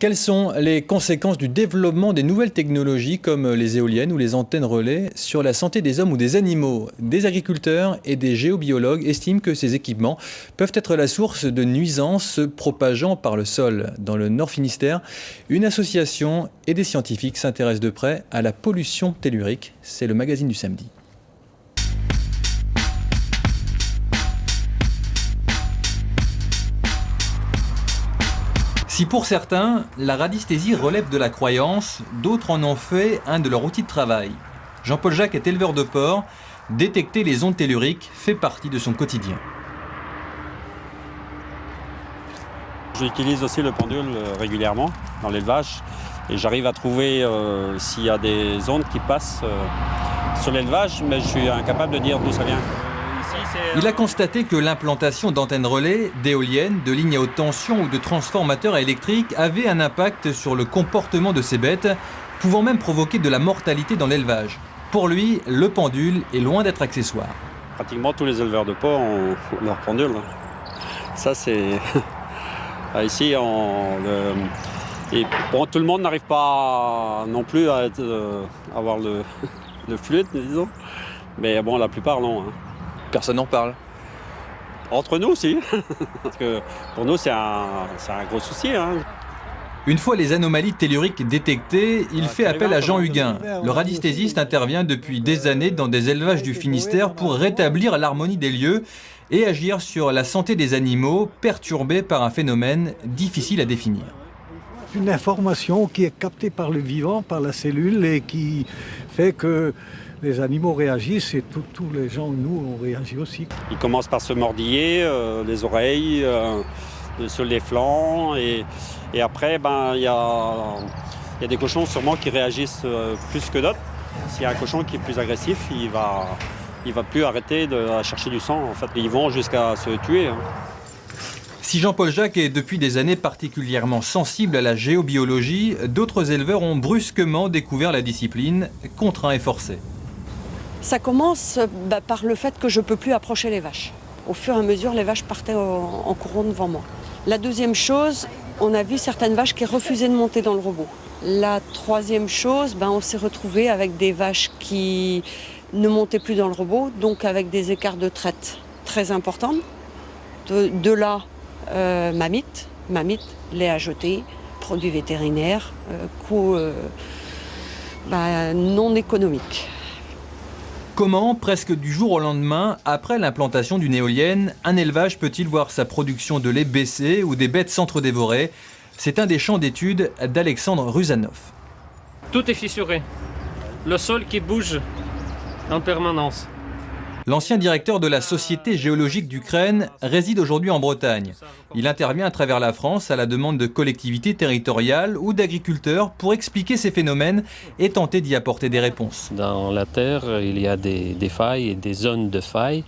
Quelles sont les conséquences du développement des nouvelles technologies comme les éoliennes ou les antennes relais sur la santé des hommes ou des animaux? Des agriculteurs et des géobiologues estiment que ces équipements peuvent être la source de nuisances se propageant par le sol. Dans le Nord Finistère, une association et des scientifiques s'intéressent de près à la pollution tellurique. C'est le magazine du samedi. Si pour certains, la radiesthésie relève de la croyance, d'autres en ont fait un de leur outil de travail. Jean-Paul Jacques est éleveur de porcs. Détecter les ondes telluriques fait partie de son quotidien. J'utilise aussi le pendule régulièrement dans l'élevage et j'arrive à trouver s'il y a des ondes qui passent sur l'élevage, mais je suis incapable de dire d'où ça vient. Il a constaté que l'implantation d'antennes relais, d'éoliennes, de lignes à haute tension ou de transformateurs électriques avait un impact sur le comportement de ces bêtes, pouvant même provoquer de la mortalité dans l'élevage. Pour lui, le pendule est loin d'être accessoire. Pratiquement tous les éleveurs de porcs ont leur pendule. Ça c'est... Ici, Et bon, tout le monde n'arrive pas non plus à avoir le fluide, disons. Mais bon, la plupart non. Personne n'en parle. Entre nous aussi, parce que pour nous c'est un gros souci. Une fois les anomalies telluriques détectées, il fait appel à Jean Huguin. Le radiesthésiste intervient depuis des années dans des élevages du Finistère pour rétablir l'harmonie des lieux et agir sur la santé des animaux perturbés par un phénomène difficile à définir. Une information qui est captée par le vivant, par la cellule, et qui fait que les animaux réagissent et tous les gens, nous, on réagit aussi. Ils commencent par se mordiller les oreilles, sur les flancs, et après, il y a des cochons sûrement qui réagissent plus que d'autres. S'il y a un cochon qui est plus agressif, il va plus arrêter de chercher du sang. En fait, ils vont jusqu'à se tuer. Si Jean-Paul Jacques est depuis des années particulièrement sensible à la géobiologie, d'autres éleveurs ont brusquement découvert la discipline, contraints et forcés. Ça commence par le fait que je ne peux plus approcher les vaches. Au fur et à mesure, les vaches partaient en courant devant moi. La deuxième chose, on a vu certaines vaches qui refusaient de monter dans le robot. La troisième chose, on s'est retrouvé avec des vaches qui ne montaient plus dans le robot, donc avec des écarts de traite très importants. De là, mamite, lait à jeter, produits vétérinaires, coûts non économiques. Comment, presque du jour au lendemain, après l'implantation d'une éolienne, un élevage peut-il voir sa production de lait baisser ou des bêtes s'entre-dévorer? C'est un des champs d'études d'Alexandre Ruzanov. Tout est fissuré. Le sol qui bouge en permanence. L'ancien directeur de la Société géologique d'Ukraine réside aujourd'hui en Bretagne. Il intervient à travers la France à la demande de collectivités territoriales ou d'agriculteurs pour expliquer ces phénomènes et tenter d'y apporter des réponses. Dans la Terre, il y a des failles et des zones de failles,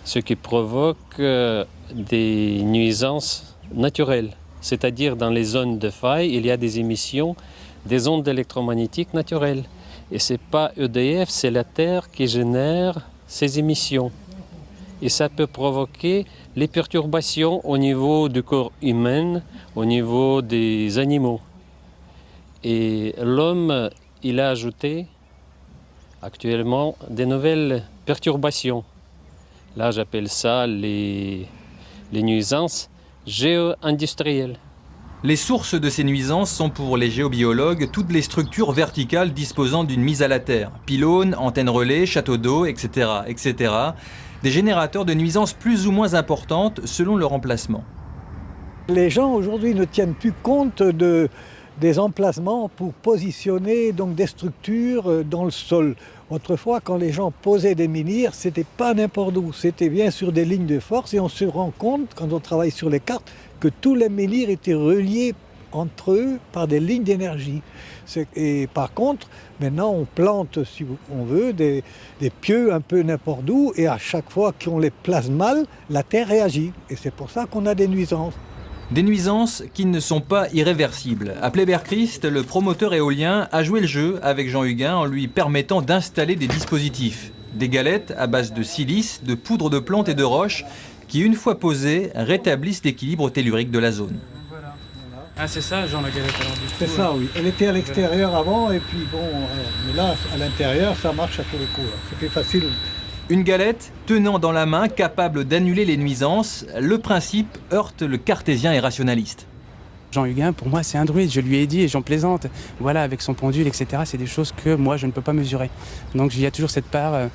ce qui provoque des nuisances naturelles. C'est-à-dire dans les zones de failles, il y a des émissions des ondes électromagnétiques naturelles. Et ce n'est pas EDF, c'est la Terre qui génère ces émissions. Et ça peut provoquer les perturbations au niveau du corps humain, au niveau des animaux. Et l'homme, il a ajouté actuellement des nouvelles perturbations. Là, j'appelle ça les nuisances géo-industrielles. Les sources de ces nuisances sont pour les géobiologues toutes les structures verticales disposant d'une mise à la terre. Pylônes, antennes relais, châteaux d'eau, etc., etc. Des générateurs de nuisances plus ou moins importantes selon leur emplacement. Les gens aujourd'hui ne tiennent plus compte des emplacements pour positionner donc, des structures dans le sol. Autrefois, quand les gens posaient des menhirs, c'était pas n'importe où, c'était bien sur des lignes de force et on se rend compte, quand on travaille sur les cartes, que tous les menhirs étaient reliés entre eux par des lignes d'énergie. Et par contre, maintenant on plante, si on veut, des pieux un peu n'importe où et à chaque fois qu'on les place mal, la terre réagit. Et c'est pour ça qu'on a des nuisances. Des nuisances qui ne sont pas irréversibles. Appelé Berchrist, le promoteur éolien a joué le jeu avec Jean Huguin en lui permettant d'installer des dispositifs. Des galettes à base de silice, de poudre de plantes et de roches qui, une fois posées, rétablissent l'équilibre tellurique de la zone. Ah c'est ça, Jean, la galette alors du coup, C'est ça, oui. Elle était à l'extérieur avant, et puis bon, mais là, à l'intérieur, ça marche à tous les coups. C'est plus facile. Une galette tenant dans la main, capable d'annuler les nuisances, le principe heurte le cartésien et rationaliste. Jean Huguin, pour moi, c'est un druide, je lui ai dit et j'en plaisante. Voilà, avec son pendule, etc., c'est des choses que moi, je ne peux pas mesurer. Donc il y a toujours cette part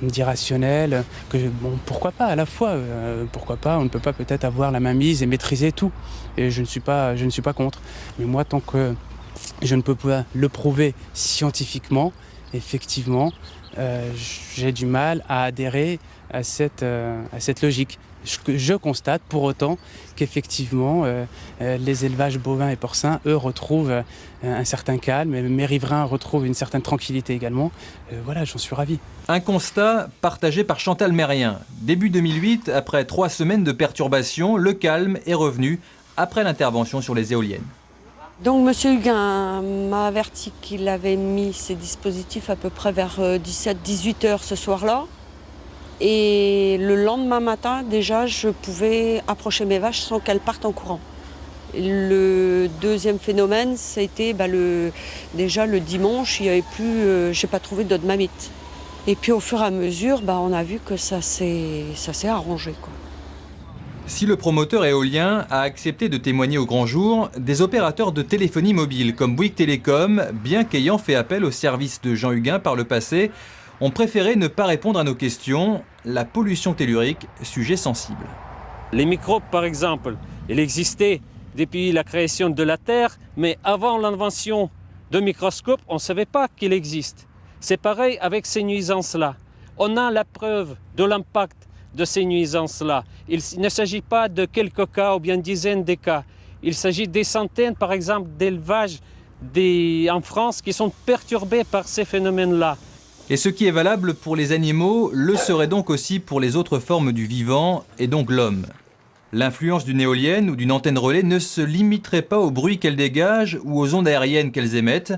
d'irrationnel, que bon, pourquoi pas à la fois, pourquoi pas, on ne peut pas peut-être avoir la main mise et maîtriser tout. Et je ne suis pas contre. Mais moi, tant que je ne peux pas le prouver scientifiquement, effectivement, j'ai du mal à adhérer à cette logique. Je constate pour autant qu'effectivement les élevages bovins et porcins, eux, retrouvent un certain calme, et mes riverains retrouvent une certaine tranquillité également. Voilà, j'en suis ravi. Un constat partagé par Chantal Mérien. Début 2008, après 3 semaines de perturbations, le calme est revenu après l'intervention sur les éoliennes. Donc M. Huguin m'a averti qu'il avait mis ses dispositifs à peu près vers 17-18 heures ce soir-là. Et le lendemain matin, déjà, je pouvais approcher mes vaches sans qu'elles partent en courant. Le deuxième phénomène, ça a été déjà le dimanche, il y avait plus, j'ai pas trouvé d'autres mamites. Et puis au fur et à mesure, on a vu que ça s'est arrangé, quoi. Si le promoteur éolien a accepté de témoigner au grand jour, des opérateurs de téléphonie mobile comme Bouygues Télécom, bien qu'ayant fait appel au service de Jean Huguin par le passé, ont préféré ne pas répondre à nos questions. La pollution tellurique, sujet sensible. Les microbes, par exemple, ils existaient depuis la création de la Terre, mais avant l'invention de microscopes, on ne savait pas qu'il existe. C'est pareil avec ces nuisances-là. On a la preuve de l'impact de ces nuisances-là. Il ne s'agit pas de quelques cas ou bien dizaines de cas. Il s'agit des centaines, par exemple, d'élevages en France qui sont perturbés par ces phénomènes-là. Et ce qui est valable pour les animaux le serait donc aussi pour les autres formes du vivant, et donc l'homme. L'influence d'une éolienne ou d'une antenne relais ne se limiterait pas au bruit qu'elle dégage ou aux ondes aériennes qu'elles émettent.